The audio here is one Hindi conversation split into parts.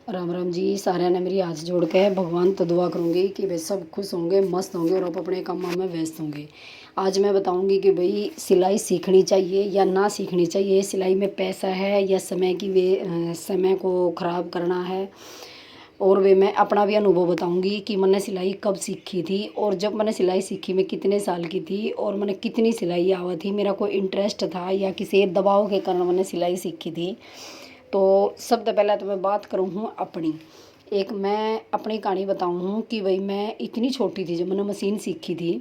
राम राम जी। सारे ने मेरी हाथ जोड़ के भगवान तो दुआ करूँगी कि वे सब खुश होंगे, मस्त होंगे और आप अपने कामों में व्यस्त होंगे। आज मैं बताऊंगी कि भाई सिलाई सीखनी चाहिए या ना सीखनी चाहिए। सिलाई में पैसा है या समय की समय को ख़राब करना है। और वे मैं अपना भी अनुभव बताऊंगी कि मैंने सिलाई कब सीखी थी और जब मैंने सिलाई सीखी मैं कितने साल की थी और मैंने कितनी सिलाई आवा थी, मेरा कोई इंटरेस्ट था या किसी दबाव के कारण मैंने सिलाई सीखी थी। तो सबसे पहले तो मैं बात करूँ हूँ अपनी, मैं अपनी कहानी बताऊँ हूँ कि भाई मैं इतनी छोटी थी जब मैंने मशीन सीखी थी।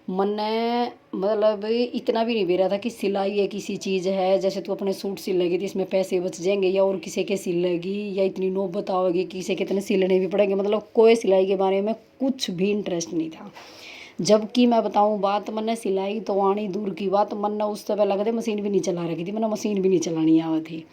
मैंने मतलब इतना भी नहीं बेरा था कि सिलाई एक किसी चीज़ है जैसे तू अपने सूट सिल लेगी तो इसमें पैसे बच जाएंगे या और किसी के सिल लेगी या इतनी नौबत आओगी किसी के इतने सिलने भी पड़ेंगे। मतलब कोई सिलाई के बारे में कुछ भी इंटरेस्ट नहीं था। जबकि मैं बताऊँ बात, मैंने सिलाई तो आनी दूर की बात, मैंने उस समय लगा मशीन भी नहीं चला रखी थी, मैंने मशीन भी नहीं चलानी आवा थी।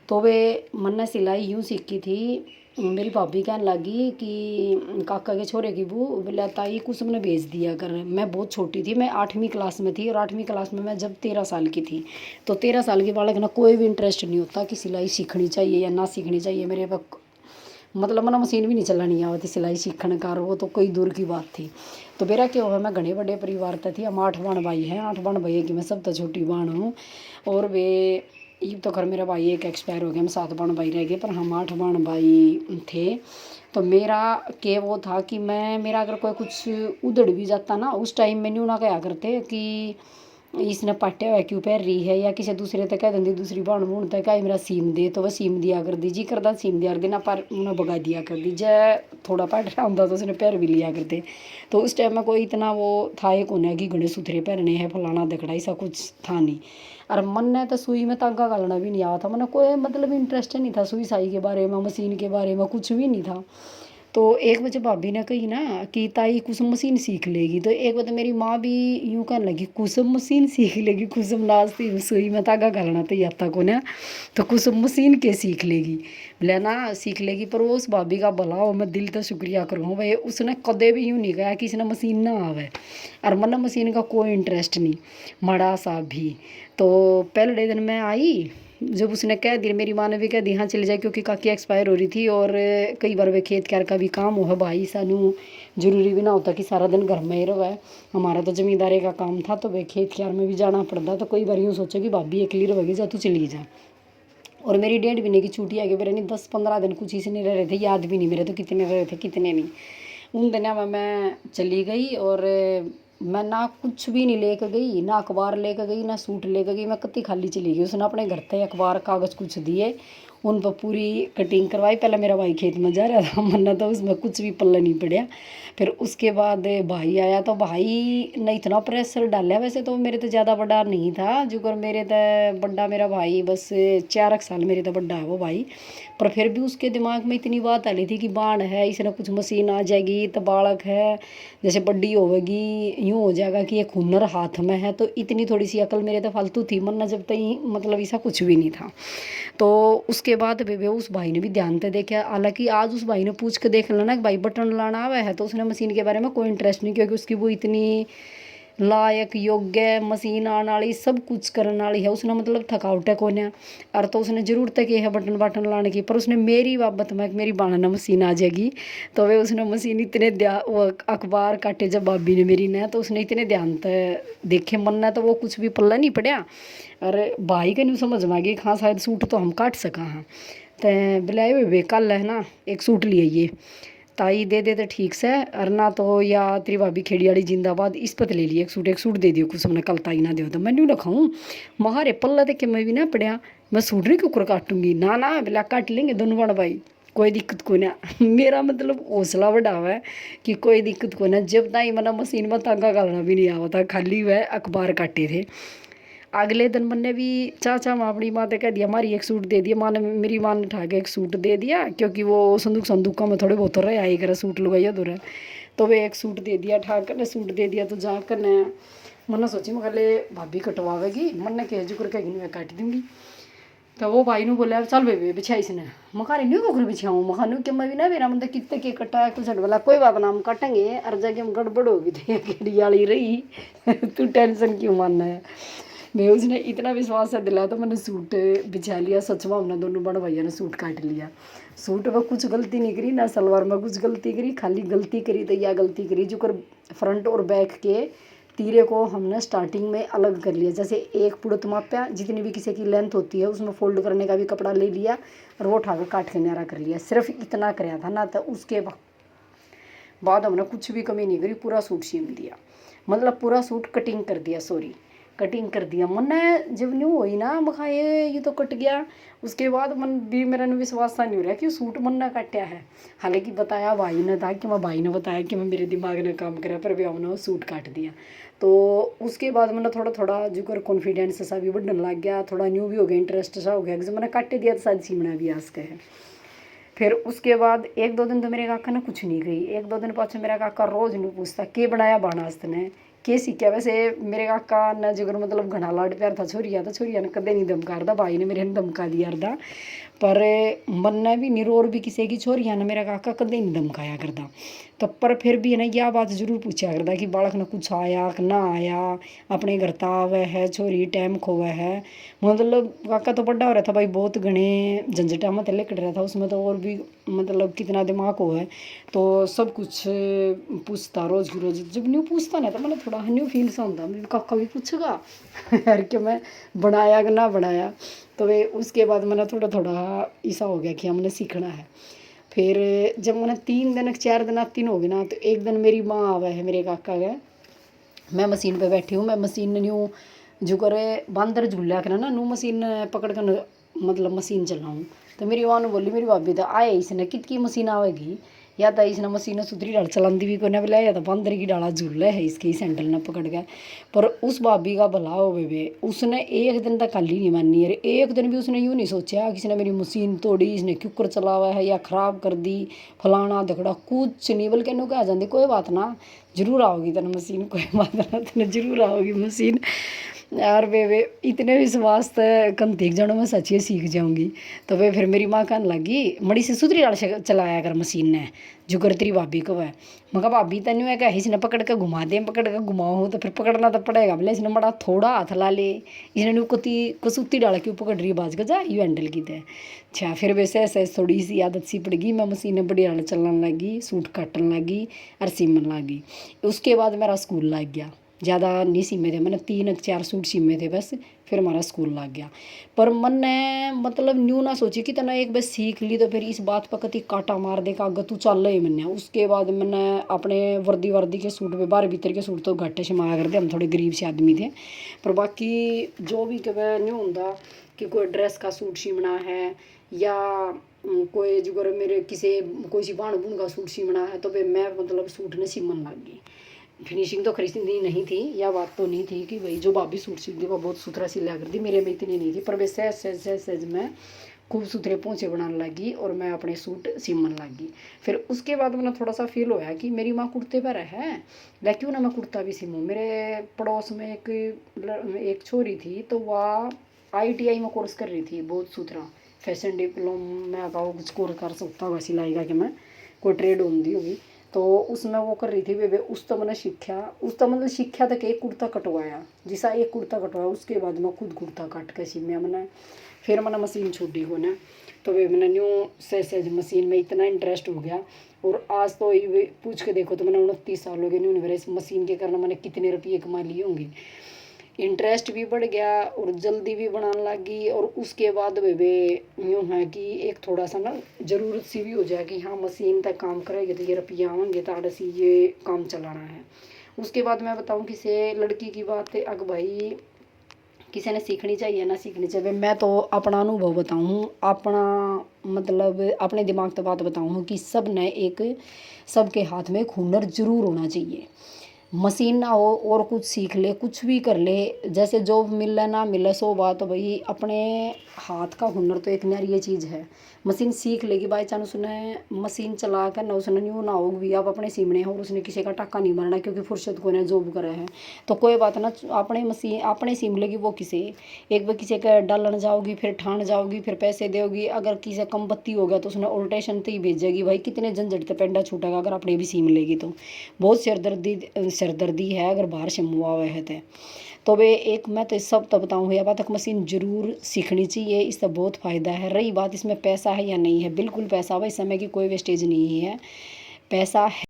तो वे मैंने सिलाई यूँ सीखी थी। मेरी भाभी कहने लगी कि काका के छोरे की बू बोला ताई कुछ मैंने भेज दिया कर। मैं बहुत छोटी थी, मैं 8वीं क्लास में थी और 8वीं क्लास में मैं जब 13 साल की थी। तो 13 साल के बालक ना कोई भी इंटरेस्ट नहीं होता कि सिलाई सीखनी चाहिए या ना सीखनी चाहिए। मेरे पास मतलब मैंने मशीन भी नहीं चलानी आती सिलाई सीखने का, वो तो कोई दूर की बात थी। तो मेरा क्या हुआ, मैं घने बड़े परिवार तक थी, हम 8 बहन भाई हैं, 8 बहन भाई की मैं सब तो छोटी बहन हूँ। और वे ये तो खैर मेरा भाई एक एक्सपायर हो गया, हम 7 बहन भाई रह गए पर हम 8 बहन भाई थे। तो मेरा के वो था कि मेरा अगर कोई कुछ उधड़ भी जाता ना उस टाइम मैंने ना क्या करते कि इसने पाटिया हुआ क्यों पैर रही है या किसी दूसरे तक कह देंगे दूसरी बहन बूढ़ तक आई मेरा सीम दे तो वह सीम दिया कर दी जी करदा सीम दिया कर देना पर उन्हें भगा दिया कर दी जय थोड़ा पाट रहा होता तो उसने पैर भी लिया करते। तो उस टाइम में कोई इतना वो था एक होने कि घने सुथरे पैरने हैं फलाना दकड़ा ऐसा कुछ था नहीं। और मन ने तो सुई में तागा घालना भी नहीं आता था, मैंने कोई मतलब इंटरेस्ट नहीं था सुई साई के बारे में, मशीन के बारे में कुछ भी नहीं था। तो एक बजे भाभी ने कही ना कि ताई कुसुम मशीन सीख लेगी, तो एक बजे मेरी माँ भी यूँ कहने लगी कुसुम मशीन सीख लेगी, कुसुम नाचती सुई में धागा घालना तो आता को ना, तो कुसुम मशीन के सीख लेगी। बोले ना सीख लेगी, पर वो उस भाभी का भला हो, मैं दिल तो शुक्रिया करूँ भाई उसने कदे भी यूँ नहीं कहा कि इसने मशीन ना आवे। और मन मशीन का कोई इंटरेस्ट नहीं मड़ा सा भी। तो पहले दिन मैं आई जब उसने कह दिया, मेरी माँ ने भी कह दी हाँ चली जाए क्योंकि काकी एक्सपायर हो रही थी और कई बार वे खेत क्यार का भी काम हो है भाई सानू जरूरी भी ना होता कि सारा दिन घर में ही रहे। हमारा तो जमींदारी का काम था तो वे खेत क्यार में भी जाना पड़ता, तो कई बार यूँ सोचो कि भाभी अकेली रहेगी जा तू चली जा। और मेरी 1.5 महीने की छुट्टी आ गई, मेरे नहीं 10-15 दिन कुछ इसी नहीं रह रहे थे, याद भी नहीं मेरे तो कितने रहे थे कितने नहीं। उन दिनों में मैं चली गई और मैं ना कुछ भी नहीं लेकर गई, ना अखबार लेकर गई ना सूट लेकर गई, मैं कत्ती खाली चली गई। उसने अपने घर से अखबार कागज़ कुछ दिए, उन पर पूरी कटिंग करवाई। पहले मेरा भाई खेत में जा रहा था, मन्ना तो उसमें कुछ भी पल्ले नहीं पड़ा। फिर उसके बाद भाई आया तो भाई ने इतना प्रेशर डाला, वैसे तो मेरे तो ज़्यादा बड़ा नहीं था जो कर मेरे तो बड़ा मेरा भाई बस 4 साल मेरे तो बड़ा है वो भाई। पर फिर भी उसके दिमाग में इतनी बात आ रही थी कि बाण है इसने कुछ मशीन आ जाएगी तो बालक है जैसे बड्डी होगी यूँ हो जाएगा कि एक हुनर हाथ में है, तो इतनी थोड़ी सी अकल मेरे तो फालतू थी मन्ना जब तक मतलब ऐसा कुछ भी नहीं था। तो उसके बाद वे उस भाई ने भी ध्यान से देखा, हालांकि आज उस भाई ने पूछ के देख लेना कि भाई बटन लाना आवा है, तो उसने मशीन के बारे में कोई इंटरेस्ट नहीं क्योंकि उसकी वो इतनी लायक योग्य मशीन आने वाली सब कुछ करने वाली है, उसने मतलब थकावट है कोने और तो उसने जरूरत है कि है बटन बटन लाने की। पर उसने मेरी बाबत में मेरी बाणा मशीन आ जाएगी तो वे उसने मशीन इतने वो अखबार काटे जब भाभी ने मेरी ने तो उसने इतने ध्यान से देखे मन ने तो वो कुछ भी पल्ला नहीं पड़ा। और भाई का नहीं समझ में आ गई हाँ शायद सूट तो हम काट सका हाँ। तो बुलाए वे कल है ना एक सूट लिए ये ताई दे तो ठीक से, और ना तो या तेरी भाभी खेड़ी वाली जिंदाबाद इस पर ले लिए एक सूट दे दियो कुछ हमने कल ताई ना दो तो मैं नहीं रखाऊँ महारे पल्ला देख के मैं भी ना पड़िया मैं सूट नहीं कुकर काटूंगी ना ना बिला काट लेंगे दोनों बड़ भाई कोई दिक्कत को ना। मेरा मतलब हौसला बढ़ा हुआ है कि कोई दिक्कत को ना। जब ताई मना मशीन में तांगा घालना भी नहीं आता खाली वह अखबार काटे थे। अगले दिन मैंने भी चाचा माँ अपनी माँ ने कह दिया हमारी एक सूट दे दिया, माँ ने मेरी माँ ने उठा के एक सूट दे दिया क्योंकि वो संदूक में थोड़े बहुत रहे आई कर सूट लगाइए उधर, तो वे एक सूट दे दिया ठा कर सूट दे दिया। तो जा कर मैंने सोची मैं ले भाभी कटवावेगी मैंने कह जो करके मैं काट दूँगी। तो वो भाई ने बोला चल बेबे बिछाई इसने मखारी नहीं कुकर बिछाऊँ मखानू कि मैं भी ना मेरा मतलब कितने के कटा कुछ बोला कोई बात ना हम काटेंगे और जगह हम गड़बड़ होगी तो खेड़ी वाली रही तू टेंशन क्यों मानना है। मैं उसने इतना विश्वास से दिलाया तो मैंने सूट बिछा लिया। सच में हमने दोनों बड़ भैया ने सूट काट लिया। सूट में कुछ गलती नहीं करी ना, सलवार में कुछ गलती करी, खाली गलती करी तो यह गलती करी जो कर फ्रंट और बैक के तीरे को हमने स्टार्टिंग में अलग कर लिया। जैसे एक पुड़त मापा, जितनी भी किसी की लेंथ होती है उसमें फोल्ड करने का भी कपड़ा ले लिया और वो उठाकर काट के न्यारा कर लिया। सिर्फ इतना कराया था ना, तो उसके बाद हमने कुछ भी कमी नहीं करी, पूरा सूट सीम दिया। मतलब पूरा सूट कटिंग कर दिया, सॉरी कटिंग कर दिया। मन जब न्यू हुई ना बखाए ये तो कट गया, उसके बाद मन भी मेरा विश्वास सा नहीं हो रहा कि सूट मन ने काटा है। हालांकि बताया भाई ने था कि मैं भाई ने बताया कि मैं मेरे दिमाग ने काम करा, पर भी हमने वो सूट काट दिया। तो उसके बाद मैंने थोड़ा थोड़ा जो कर कॉन्फिडेंस सा भी बढ़ने लग गया, थोड़ा न्यू भी हो गया, इंटरेस्ट सा हो गया कि मैंने काटे दिया तो शायद सीमना भी आस है। फिर उसके बाद एक दो दिन तो मेरे काका ने कुछ नहीं कही। एक दो दिन पाछे मेरा काका रोज़ नहीं पूछता के बनाया बाणास्त ने के सीखा। वैसे मेरे काका ने जगह मतलब घना लाड प्यार था छोरिया, तो छोरिया ने कदे नहीं धमका, भाई ने मेरे ने धमका दिया था। पर मन ने भी निरोर भी किसी की छोरिया ने मेरा काका कदे नहीं धमकाया करता। तो पर फिर भी है ना यह बात जरूर पूछा करता कि बालक ने कुछ आया कि ना आया, अपने घर ताव है छोरी टाइम खोवा है। मतलब काका तो बड़ा हो रहा था भाई, बहुत घने झंझटा में तले कट रहा था, उसमें तो और भी मतलब कितना दिमाग हो है। तो सब कुछ पूछता रोज़ की रोज़। जब न्यू पूछता ना तो मतलब थोड़ा न्यू फील सा होता, मैं काका भी पूछेगा यार कि मैं बनाया कि ना बनाया। तो वे उसके बाद मैंने थोड़ा थोड़ा ऐसा हो गया कि हमने सीखना है। फिर जब मैंने 3 दिन 4 दिन 3 हो गए ना, तो एक दिन मेरी माँ आवा है मेरे काका गए, मैं मशीन पे बैठी हूँ, मैं मशीन न्यू जो करे बंदर झूला कर ना नू मशीन पकड़ कर मतलब मशीन चलाऊँ। तो मेरी माँ ने बोली मेरी भाभी तो आए इसने कितकी मशीन आवेगी, या तो इसने मशीन सुथरी डाल चलाती भी कोने बोला, या तो बंदर की डाला झूला है इसके सैंडल ने पकड़ के। पर उस भाभी का भला हो बेबे, उसने एक दिन तक खाली नहीं मानी यार। एक दिन भी उसने यूँ नहीं सोचा किसी ने मेरी मशीन तोड़ी, इसने क्यूकर चलावा है या ख़राब कर दी फलाना धकड़ा, कुछ नहीं। बल्कि नु कह जाती कोई बात ना जरूर आओगी तेन मशीन, कोई बात ना तेन जरूर आओगी मशीन। यार वे इतने विश्वास कम तीक जनों में सच्ची सीख जाऊंगी। तो वे फिर मेरी माँ कहने लगी मड़ी से सुधरी डाल चलाया कर मशीन ने जो कर तेरी भाभी को है। मगर भाभी तेन है क्या इसने पकड़ के घुमा दे, पकड़ के घुमाओ तो फिर पकड़ना तो पड़ेगा। बोले इसने बड़ा थोड़ा हाथ ला ले, इसने कुती कसूती डाल के पकड़ रही बाज का जा यू हैंडल की थे। अच्छा फिर वैसे ऐसे थोड़ी सी आदत सी पड़ गई, मैं मशीन बड़ी डाल चलाने लगी, सूट काटने लगी और सीमन लगी। उसके बाद मेरा स्कूल लग गया, ज़्यादा नहीं सीमे थे, मैंने 3-4 सूट सीमे थे बस, फिर हमारा स्कूल लग गया। पर मन ने मतलब न्यू ना सोची कि तना एक बस सीख ली तो फिर इस बात पर कति काटा मार दे का तू चल ही मैंने। उसके बाद मैंने अपने वर्दी के सूट पे 12 भीतर के सूट तो घट्टे से माया करते, हम थोड़े गरीब से आदमी थे। पर बाकी जो भी कभी न्यू होंदा कि कोई ड्रेस का सूट सीमना है या कोई जो मेरे किसी कोई सी बाण बूण का सूट सीमना है, तो फिर मैं मतलब सूट ने सीमन लग गई। फिनिशिंग तो खरीदनी नहीं थी, या बात तो नहीं थी कि भाई जो भाभी सूट सीखती वो बहुत सुथरा सिला कर दी, मेरे में इतनी नहीं थी। पर वे सहज में खूब सुथरे पोंचे बनाने लगी और मैं अपने सूट सीमन लगी। फिर उसके बाद मैंने थोड़ा सा फील होया कि मेरी माँ कुर्ते पर है, लेकिन क्यों ना मैं कुर्ता भी सीमूँ। मेरे पड़ोस में एक छोरी थी, तो वह ITI में कोर्स कर रही थी, बहुत सुथरा फैशन डिप्लोमा में अगर कुछ कोर्स कर सकता होगा सिलाई का कि मैं कोई ट्रेड होती होगी, तो उसमें वो कर रही थी वे उस तो मैंने सीखा, उस तो मतलब सीखा तक एक कुर्ता कटवाया, जिसा एक कुर्ता कटवाया उसके बाद मैं खुद कुर्ता काट के सीमिया मैंने। फिर मैंने मशीन छोड़ी हो ना, तो वे मैंने न्यू सहज मशीन में इतना इंटरेस्ट हो गया। और आज तो ये पूछ के देखो तो मैंने 29 साल हो गए न्यू इस मशीन के कारण मैंने कितने रुपये कमा लिए होंगे। इंटरेस्ट भी बढ़ गया और जल्दी भी बनाने लगी। और उसके बाद वे यूँ है कि एक थोड़ा सा ना ज़रूरत सी भी हो जाए कि हाँ मशीन तक काम करेंगे तो ये रुपये आवेंगे तो आड़े सी ये काम चलाना है। उसके बाद मैं बताऊँ किसी लड़की की बात है, अग भाई किसी ने सीखनी चाहिए ना सीखनी चाहिए, मैं तो अपना अनुभव बताऊँ, अपना मतलब अपने दिमाग तो बात बताऊँ कि सब ने एक सबके हाथ में एक हुनर ज़रूर होना चाहिए। मशीन ना हो और कुछ सीख ले, कुछ भी कर ले, जैसे जॉब मिले ना मिले सो बात हो भाई, अपने हाथ का हुनर तो एक न्यारी चीज़ है। मशीन सीख लेगी बाई चांस उसने मशीन चला कर ना उसने न्यू ना होगी आप अपने सीमने हो और उसने किसी का टाका नहीं मारना क्योंकि फुर्सत को ना जॉब करे है, तो कोई बात ना अपने मशीन अपने सीम लेगी। वो किसी एक बार किसी का डालन जाओगी, फिर ठान जाओगी, फिर पैसे दोगी, अगर किसी कम बत्ती हो गया तो उसने उल्टेशन तो ही भेजेगी भाई, कितने झंझट से पेंडा छूटेगा अगर अपने भी सीम लेगी तो बहुत सिरदर्दी है अगर बाहर से मुआ हुआ है तो। तो वे एक मैं तो सब तो बताऊँ या बात मशीन ज़रूर सीखनी चाहिए, इससे बहुत फ़ायदा है। रही बात इसमें पैसा है या नहीं है, बिल्कुल पैसा हुआ, इस समय की कोई वेस्टेज नहीं है, पैसा है।